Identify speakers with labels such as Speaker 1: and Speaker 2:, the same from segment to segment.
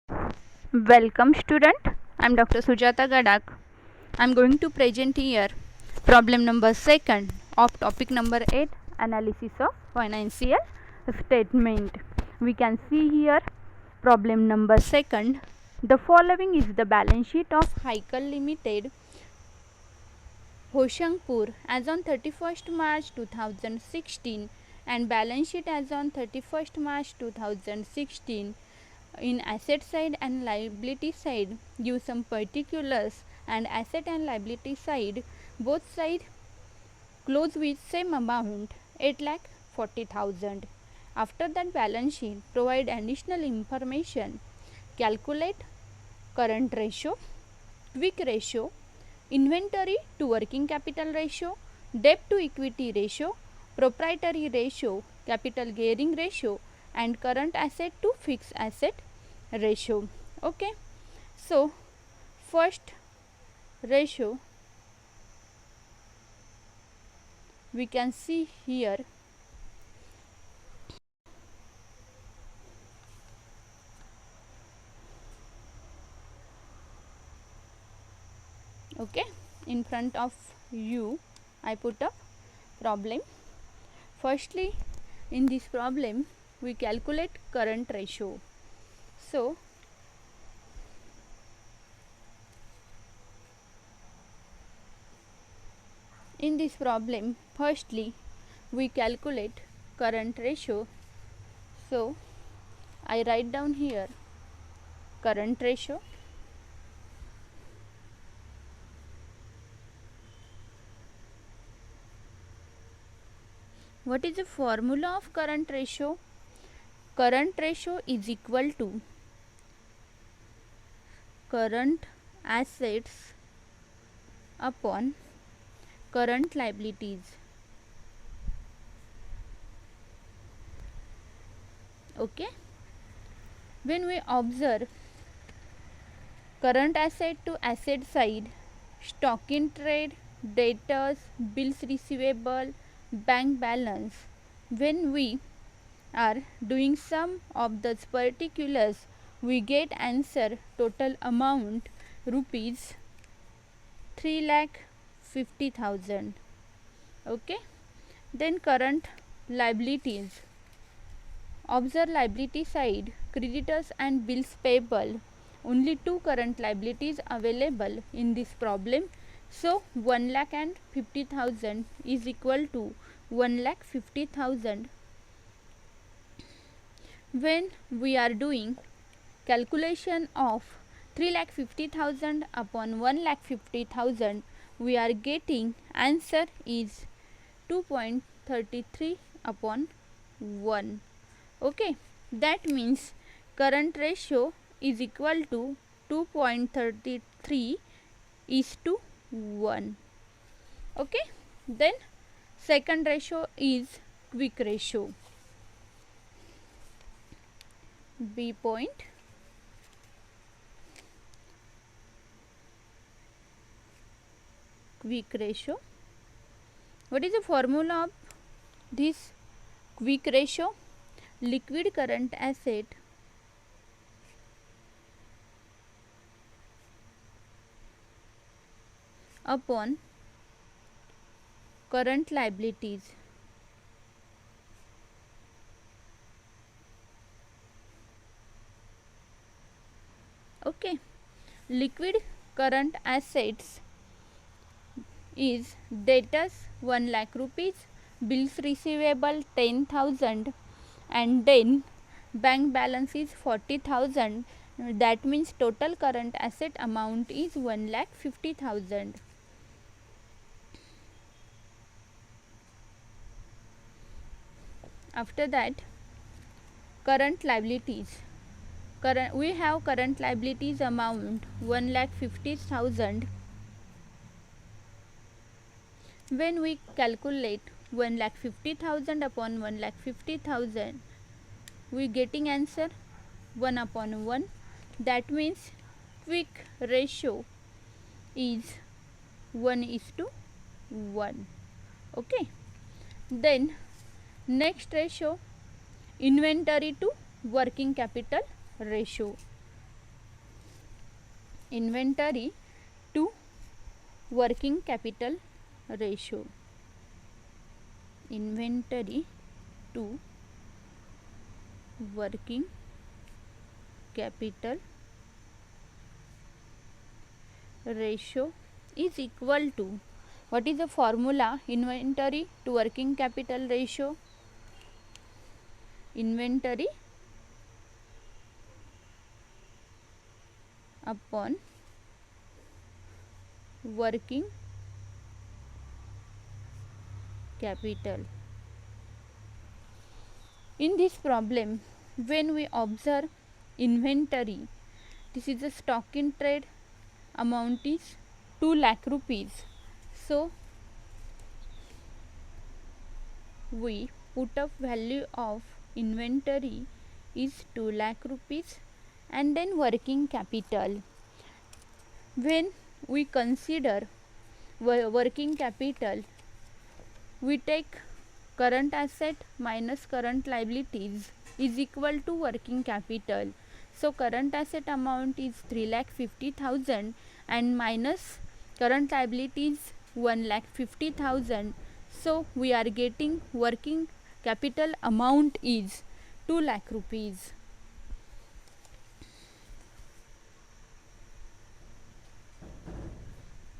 Speaker 1: Welcome student, I am Dr. Sujata Gadak. I am going to present here problem number 2 of topic number 8, analysis of financial statement. We can see here problem number 2. The following is the balance sheet of Haikal Limited, Hoshangpur as on 31st March 2016 and balance sheet as on 31st March 2016. In asset side and liability side give some particulars, and asset and liability side both side close with same amount 8,40,000. After that balance sheet provide additional information, calculate current ratio, quick ratio, inventory to working capital ratio, debt to equity ratio, proprietary ratio, capital gearing ratio, and current asset to fixed asset ratio. Okay, so first ratio we can see here. Okay, in front of you I put a problem. Firstly, in this problem we calculate current ratio. So in this problem firstly we calculate current ratio. So I write down here current ratio. What is the formula of current ratio? Current ratio is equal to current assets upon current liabilities. Okay, when we observe current asset to asset side, stock in trade, debtors, bills receivable, bank balance, when we are doing sum of those particulars we get answer total amount rupees 3,50,000. Okay, then current liabilities, observe liability side, creditors and bills payable, only two current liabilities available in this problem. So 1,50,000 is equal to 1,50,000. When we are doing calculation of 3,50,000 upon 1,50,000, we are getting answer is 2.33 upon 1. Okay, that means current ratio is equal to 2.33 is to 1. Okay, then second ratio is quick ratio. B point quick ratio. What is the formula of this quick ratio? Liquid current asset upon current liabilities. Okay, liquid current assets is debtors 1 lakh rupees, bills receivable 10,000, and then bank balance is 40,000. That means total current asset amount is 1,50,000. After that, current liabilities. We have current liabilities amount 1,50,000. When we calculate 1,50,000 upon 1,50,000, we getting answer 1 upon 1. That means quick ratio is 1:1. Okay, then next ratio, inventory to working capital ratio. Inventory to working capital ratio. Inventory to working capital ratio is equal to, what is the formula? Inventory to working capital ratio. Inventory upon working capital. In this problem, when we observe inventory, this is a stock in trade, amount is 2 lakh rupees. So we put up value of inventory is 2 lakh rupees and then working capital. When we consider working capital, we take current asset minus current liabilities is equal to working capital. So current asset amount is 3,50,000 and minus current liabilities 1,50,000. So we are getting working capital amount is 2 lakh rupees.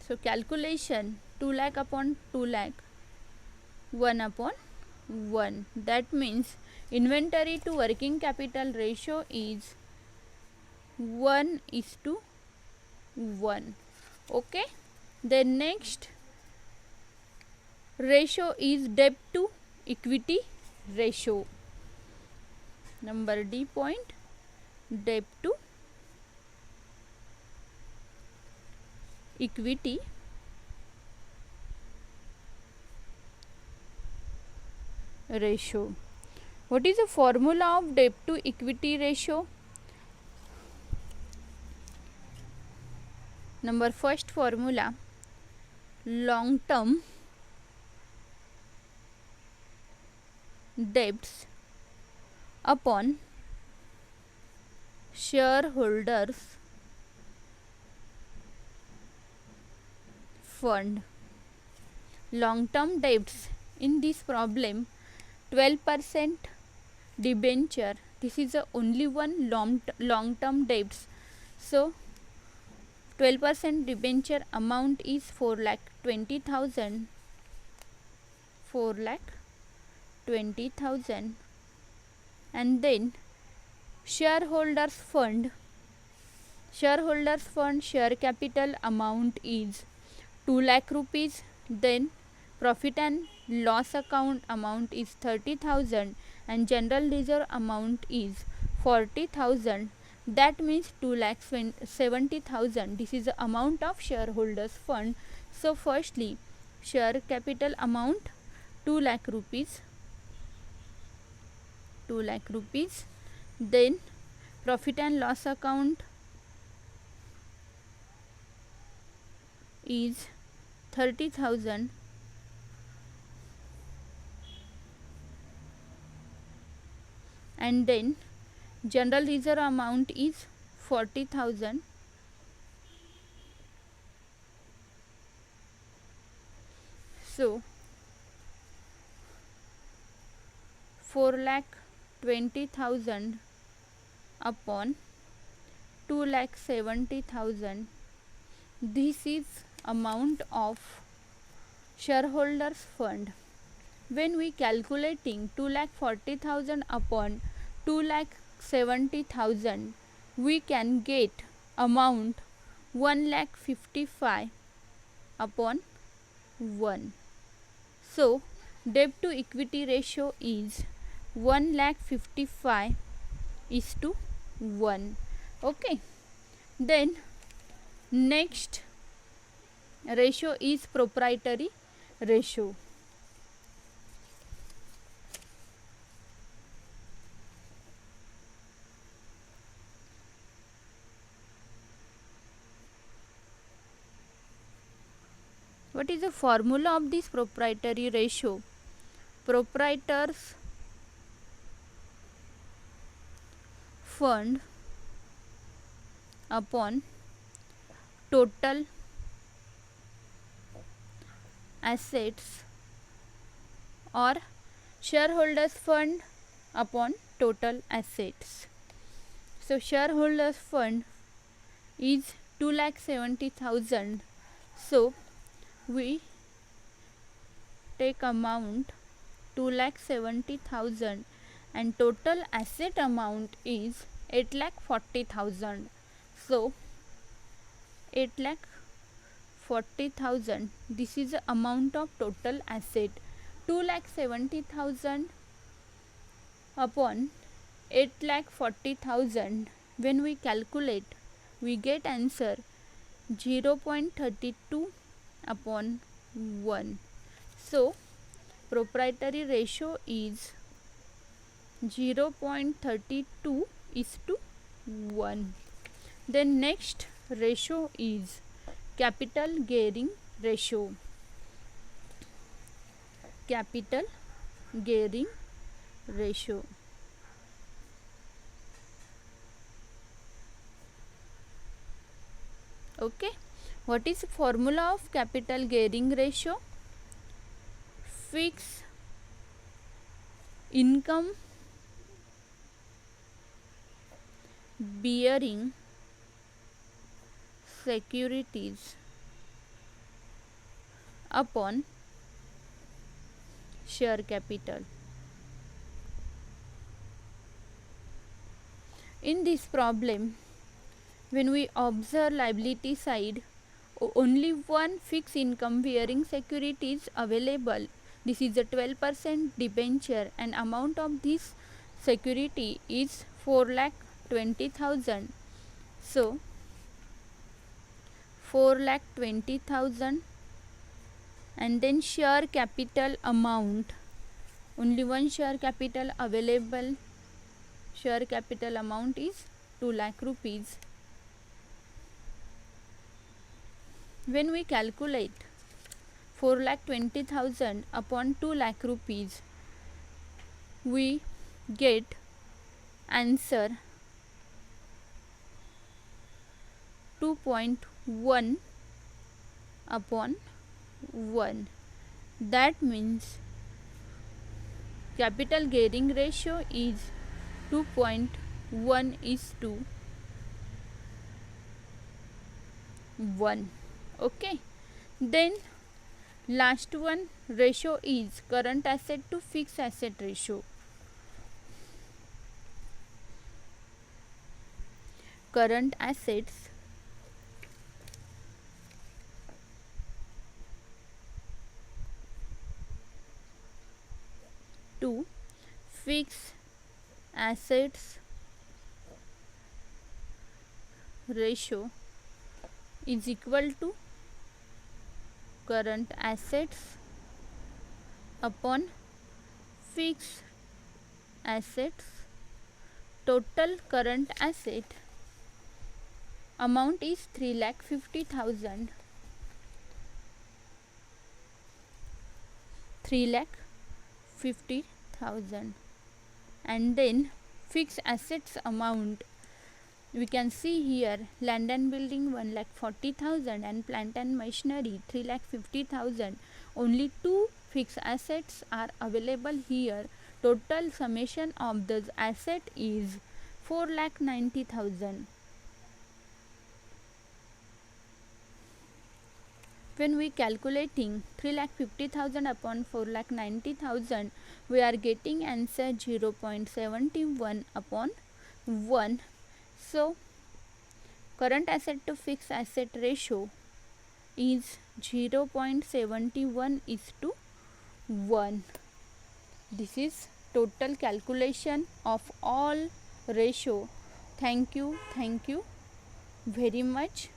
Speaker 1: So calculation 2 lakh upon 2 lakh, 1 upon 1. That means inventory to working capital ratio is 1:1. Okay. Then next ratio is debt to equity ratio. Number D point, debt to equity ratio. What is the formula of debt to equity ratio? Number first formula, long term debts upon shareholders fund. Long term debts, in this problem 12% debenture, this is the only one long term debts. So 12% debenture amount is 4,20,000, 4,20,000, and then shareholders fund share capital amount is 2 lakh rupees. Then profit and loss account amount is 30,000 and general reserve amount is 40,000. That means 2,70,000. This is the amount of shareholders fund. So firstly, share capital amount 2 lakh rupees. 2 lakh rupees. Then profit and loss account is 30,000. And then general reserve amount is 40,000. So 4,20,000 upon 2,70,000. This is amount of shareholders fund. When we calculating 2,40,000 upon 2,70,000, we can get amount 1,55,000 upon 1. So debt to equity ratio is 1,55,000:1. Okay. Then next ratio is proprietary ratio. What is the formula of this proprietary ratio? Proprietors fund upon total assets or shareholders fund upon total assets. So shareholders fund is 2,70,000. So we take amount 2,70,000 and total asset amount is 8,40,000. So 8,40,000, this is the amount of total asset. 2,70,000 upon 8,40,000, when we calculate we get answer 0.32 upon 1. So proprietary ratio is 0.32 is to 1. Then next ratio is capital gearing ratio. Capital gearing ratio. Okay, what is the formula of capital gearing ratio? Fixed income bearing securities upon share capital. In this problem, when we observe liability side, only one fixed income bearing security is available. This is a 12% debenture and amount of this security is 4,20,000. So 4,20,000, and then share capital amount, only one share capital available. Share capital amount is 2 lakh rupees. When we calculate 4,20,000 upon 2 lakh rupees, we get answer 2.1 upon 1. That means capital gearing ratio is 2.1 is to 1. Okay, then last one ratio is current asset to fixed asset ratio. Current assets to fixed assets ratio is equal to current assets upon fixed assets. Total current asset amount is 3,50,000. 3,50,000, and then fixed assets amount, we can see here land and building 1,40,000 and plant and machinery 3,50,000. Only two fixed assets are available here. Total summation of those asset is 4,90,000. When we calculating 3,50,000 upon 4,90,000, we are getting answer 0.71 upon 1. So current asset to fixed asset ratio is 0.71 is to 1. This is total calculation of all ratio. Thank you very much.